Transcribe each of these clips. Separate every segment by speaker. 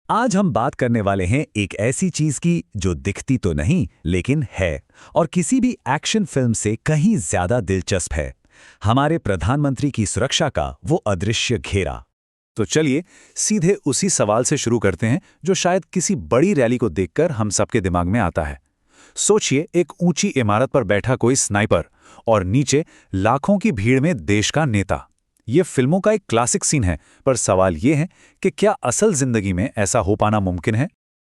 Speaker 1: आज हम बात करने वाले हैं एक ऐसी चीज की जो दिखती तो नहीं लेकिन है और किसी भी एक्शन फिल्म से कहीं ज्यादा दिलचस्प है। हमारे प्रधानमंत्री की सुरक्षा का वो अदृश्य घेरा। तो चलिए सीधे उसी सवाल से शुरू करते हैं जो शायद किसी बड़ी रैली को देखकर हम सबके दिमाग में आता है। सोचिए एक ऊंची इमारत पर बैठा कोई स्नाइपर और नीचे लाखों की भीड़ में देश का नेता। ये फिल्मों का एक क्लासिक सीन है, पर सवाल ये है कि क्या असल जिंदगी में ऐसा हो पाना मुमकिन है?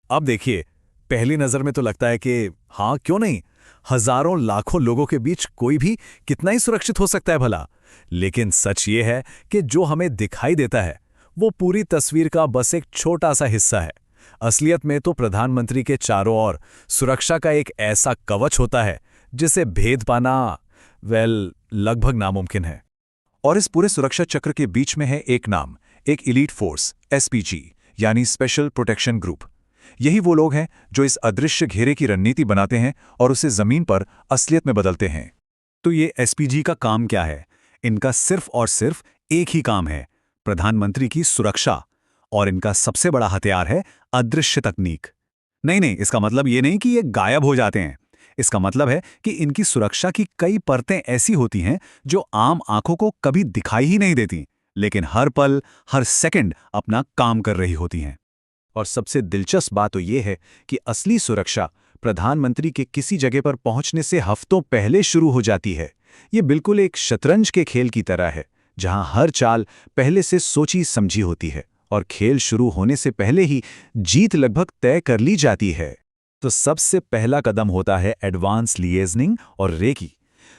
Speaker 1: अब देखिए, पहली नजर में तो लगता है कि हाँ क्यों नहीं, हजारों लाखों लोगों के बीच कोई भी कितना ही सुरक्षित हो सकता है भला। लेकिन सच ये है कि जो हमें दिखाई देता है वो पूरी तस्वीर का बस एक छोटा सा हिस्सा है। असलियत में तो प्रधानमंत्री के चारों ओर सुरक्षा का एक ऐसा कवच होता है जिसे भेद पाना लगभग नामुमकिन है। और इस पूरे सुरक्षा चक्र के बीच में है एक नाम, एक इलीट फोर्स, एसपीजी यानी स्पेशल प्रोटेक्शन ग्रुप। यही वो लोग हैं जो इस अदृश्य घेरे की रणनीति बनाते हैं और उसे जमीन पर असलियत में बदलते हैं। तो ये एसपीजी का काम क्या है? इनका सिर्फ और सिर्फ एक ही काम है, प्रधानमंत्री की सुरक्षा। और इनका सबसे बड़ा हथियार है अदृश्य तकनीक। नहीं, इसका मतलब ये नहीं कि ये गायब हो जाते हैं। इसका मतलब है कि इनकी सुरक्षा की कई परतें ऐसी होती हैं जो आम आंखों को कभी दिखाई ही नहीं देती, लेकिन हर पल, हर सेकंड अपना काम कर रही होती हैं। और सबसे दिलचस्प बात तो ये है कि असली सुरक्षा प्रधानमंत्री के किसी जगह पर पहुंचने से हफ्तों पहले शुरू हो जाती है। ये बिल्कुल एक शतरंज के खेल की तरह है, जहां हर चाल पहले से सोची समझी होती है और खेल शुरू होने से पहले ही जीत लगभग तय कर ली जाती है। तो सबसे पहला कदम होता है एडवांस लिएजनिंग और रेकी।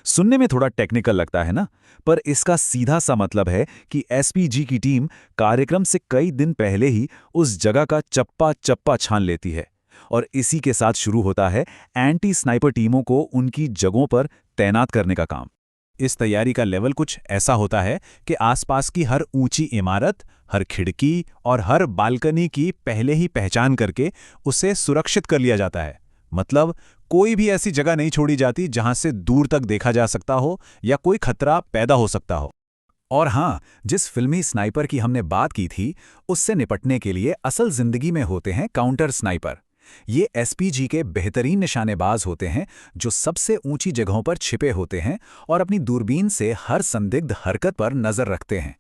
Speaker 1: सुनने में थोड़ा टेक्निकल लगता है ना, पर इसका सीधा सा मतलब है कि एसपीजी की टीम कार्यक्रम से कई दिन पहले ही उस जगह का चप्पा चप्पा छान लेती है। और इसी के साथ शुरू होता है एंटी स्नाइपर टीमों को उनकी जगहों पर तैनात करने का काम। इस तैयारी का लेवल कुछ ऐसा होता है कि आसपास की हर ऊंची इमारत, हर खिड़की और हर बालकनी की पहले ही पहचान करके उसे सुरक्षित कर लिया जाता है। मतलब कोई भी ऐसी जगह नहीं छोड़ी जाती जहां से दूर तक देखा जा सकता हो या कोई खतरा पैदा हो सकता हो। और हाँ, जिस फिल्मी स्नाइपर की हमने बात की थी, उससे निपटने के लिए असल जिंदगी में होते हैं काउंटर स्नाइपर। ये एसपीजी के बेहतरीन निशानेबाज होते हैं जो सबसे ऊंची जगहों पर छिपे होते हैं और अपनी दूरबीन से हर संदिग्ध हरकत पर नजर रखते हैं।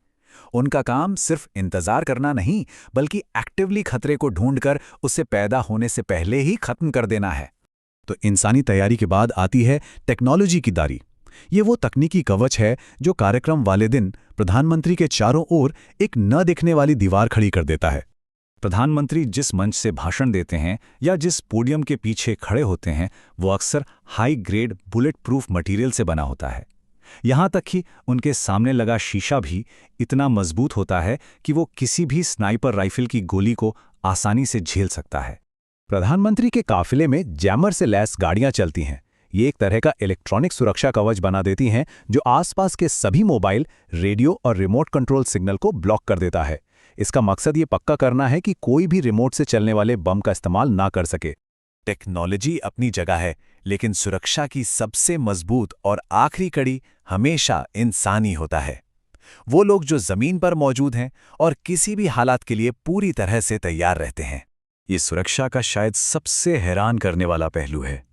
Speaker 1: उनका काम सिर्फ इंतजार करना नहीं, बल्कि एक्टिवली खतरे को ढूंढकर उसे पैदा होने से पहले ही खत्म कर देना है। तो इंसानी तैयारी के बाद आती है टेक्नोलॉजी की दारी। ये वो तकनीकी कवच है जो कार्यक्रम वाले दिन प्रधानमंत्री के चारों ओर एक न दिखने वाली दीवार खड़ी कर देता है। प्रधानमंत्री जिस मंच से भाषण देते हैं या जिस पोडियम के पीछे खड़े होते हैं, वो अक्सर high grade bullet proof material से बना होता है। यहाँ तक कि उनके सामने लगा शीशा भी इतना मजबूत होता है कि वो किसी भी स्नाइपर राइफल की गोली को आसानी से झेल सकता है। प्रधानमंत्री के काफिले में जैमर से लैस गाड़ियां चलती हैं। ये एक तरह का इलेक्ट्रॉनिक सुरक्षा कवच बना देती हैं जो आसपास के सभी मोबाइल, रेडियो और रिमोट कंट्रोल सिग्नल को ब्लॉक कर देता है। इसका मकसद ये पक्का करना है कि कोई भी रिमोट से चलने वाले बम का इस्तेमाल ना कर सके। टेक्नोलॉजी अपनी जगह है, लेकिन सुरक्षा की सबसे मजबूत और आखिरी कड़ी हमेशा इंसानी होता है। वो लोग जो जमीन पर मौजूद हैं और किसी भी हालात के लिए पूरी तरह से तैयार रहते हैं। ये सुरक्षा का शायद सबसे हैरान करने वाला पहलू है।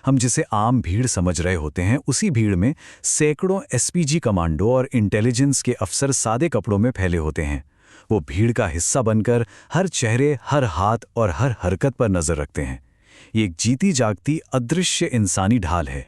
Speaker 1: हम जिसे आम भीड़ समझ रहे होते हैं, उसी भीड़ में सैकड़ों एसपीजी कमांडो और इंटेलिजेंस के अफसर सादे कपड़ों में फैले होते हैं। वो भीड़ का हिस्सा बनकर हर चेहरे, हर हाथ और हर हरकत पर नजर रखते हैं। ये एक जीती जागती अदृश्य इंसानी ढाल है।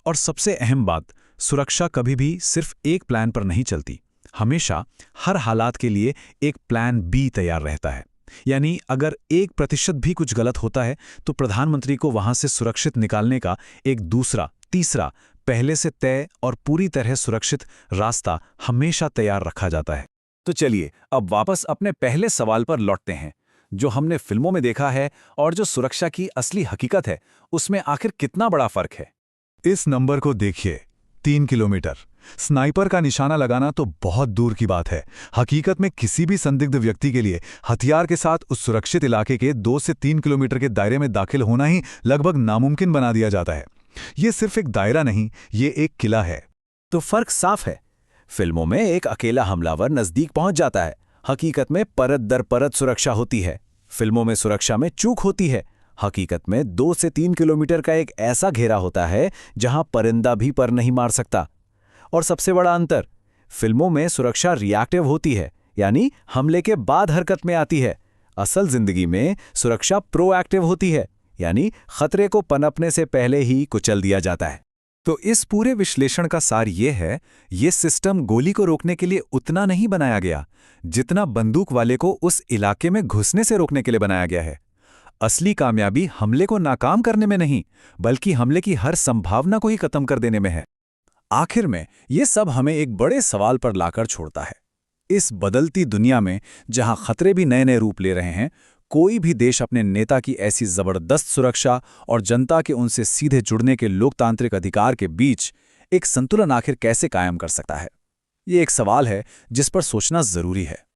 Speaker 1: और सबसे अहम बात, सुरक्षा कभी भी सिर्फ एक प्लान पर नहीं चलती। हमेशा हर हालात के लिए एक प्लान बी तैयार रहता है। यानी अगर 1% भी कुछ गलत होता है तो प्रधानमंत्री को वहां से सुरक्षित निकालने का एक दूसरा, तीसरा, पहले से तय और पूरी तरह सुरक्षित रास्ता हमेशा तैयार रखा जाता है। तो चलिए अब वापस अपने पहले सवाल पर लौटते हैं। जो हमने फिल्मों में देखा है और जो सुरक्षा की असली हकीकत है, उसमें आखिर कितना बड़ा फर्क है?
Speaker 2: इस नंबर को देखिए, 3 किलोमीटर। स्नाइपर का निशाना लगाना तो बहुत दूर की बात है। हकीकत में किसी भी संदिग्ध व्यक्ति के लिए हथियार के साथ उस सुरक्षित इलाके के 2 से 3 किलोमीटर के दायरे में दाखिल होना ही लगभग नामुमकिन बना दिया जाता है। ये सिर्फ एक दायरा नहीं, ये एक किला है।
Speaker 1: तो फर्क साफ है। फिल्मों में एक अकेला हमलावर नजदीक पहुंच जाता है, हकीकत में परत दर परत सुरक्षा होती है। फिल्मों में सुरक्षा में चूक होती है। हकीकत में 2 से 3 किलोमीटर का एक ऐसा घेरा होता है जहां परिंदा भी पर नहीं मार सकता। और सबसे बड़ा अंतर, फिल्मों में सुरक्षा रिएक्टिव होती है, यानी हमले के बाद हरकत में आती है। असल जिंदगी में सुरक्षा प्रोएक्टिव होती है, यानी खतरे को पनपने से पहले ही कुचल दिया जाता है।
Speaker 2: तो इस पूरे विश्लेषण का सार ये है, ये सिस्टम गोली को रोकने के लिए उतना नहीं बनाया गया जितना बंदूक वाले को उस इलाके में घुसने से रोकने के लिए बनाया गया है। असली कामयाबी हमले को नाकाम करने में नहीं, बल्कि हमले की हर संभावना को ही खत्म कर देने में है। आखिर में ये सब हमें एक बड़े सवाल पर लाकर छोड़ता है। इस बदलती दुनिया में जहां खतरे भी नए नए रूप ले रहे हैं, कोई भी देश अपने नेता की ऐसी जबरदस्त सुरक्षा और जनता के उनसे सीधे जुड़ने के लोकतांत्रिक अधिकार के बीच एक संतुलन आखिर कैसे कायम कर सकता है? ये एक सवाल है जिस पर सोचना जरूरी है।